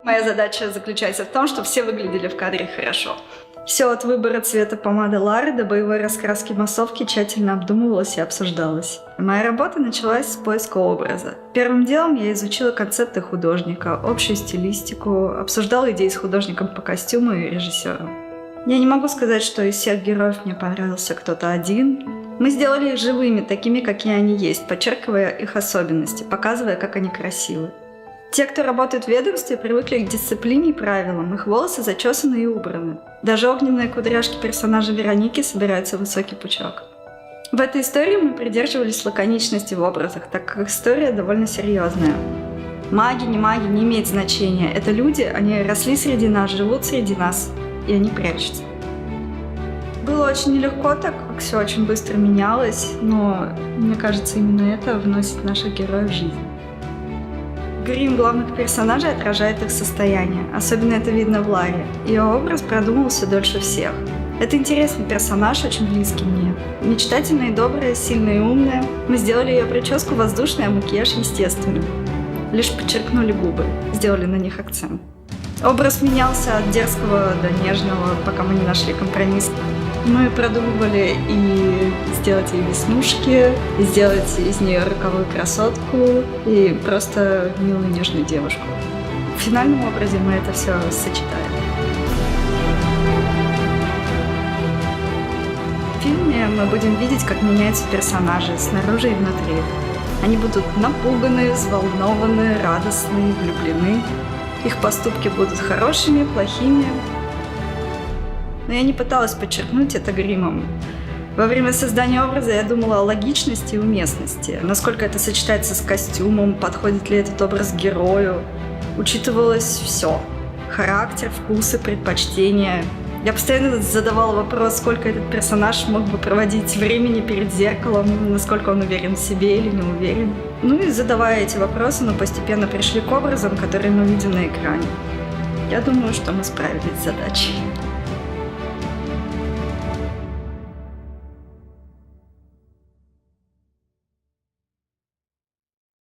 Моя задача заключается в том, чтобы все выглядели в кадре хорошо. Все от выбора цвета помады Лары до боевой раскраски массовки тщательно обдумывалось и обсуждалось. Моя работа началась с поиска образа. Первым делом я изучила концепты художника, общую стилистику, обсуждала идеи с художником по костюму и режиссером. Я не могу сказать, что из всех героев мне понравился кто-то один. Мы сделали их живыми, такими, какие они есть, подчеркивая их особенности, показывая, как они красивы. Те, кто работает в ведомстве, привыкли к дисциплине и правилам, их волосы зачесаны и убраны. Даже огненные кудряшки персонажа Вероники собираются в высокий пучок. В этой истории мы придерживались лаконичности в образах, так как история довольно серьезная. Маги, не имеет значения. Это люди, они росли среди нас, живут среди нас, и они прячутся. Было очень нелегко, так как все очень быстро менялось, но мне кажется, именно это вносит наших героев в жизнь. Грим главных персонажей отражает их состояние, особенно это видно в Ларе. Ее образ продумался дольше всех. Это интересный персонаж, очень близкий мне. Мечтательная и добрая, сильная и умная. Мы сделали ее прическу воздушной, а макияж естественным. Лишь подчеркнули губы, сделали на них акцент. Образ менялся от дерзкого до нежного, пока мы не нашли компромисс. Мы продумывали и сделать ей веснушки, и сделать из нее роковую красотку и просто милую нежную девушку. В финальном образе мы это все сочетаем. В фильме мы будем видеть, как меняются персонажи снаружи и внутри. Они будут напуганы, взволнованы, радостны, влюблены. Их поступки будут хорошими, плохими. Но я не пыталась подчеркнуть это гримом. Во время создания образа я думала о логичности и уместности, насколько это сочетается с костюмом, подходит ли этот образ герою. Учитывалось все – характер, вкусы, предпочтения. Я постоянно задавала вопрос, сколько этот персонаж мог бы проводить времени перед зеркалом, насколько он уверен в себе или не уверен. Ну и задавая эти вопросы, мы постепенно пришли к образам, которые мы видим на экране. Я думаю, что мы справились с задачей.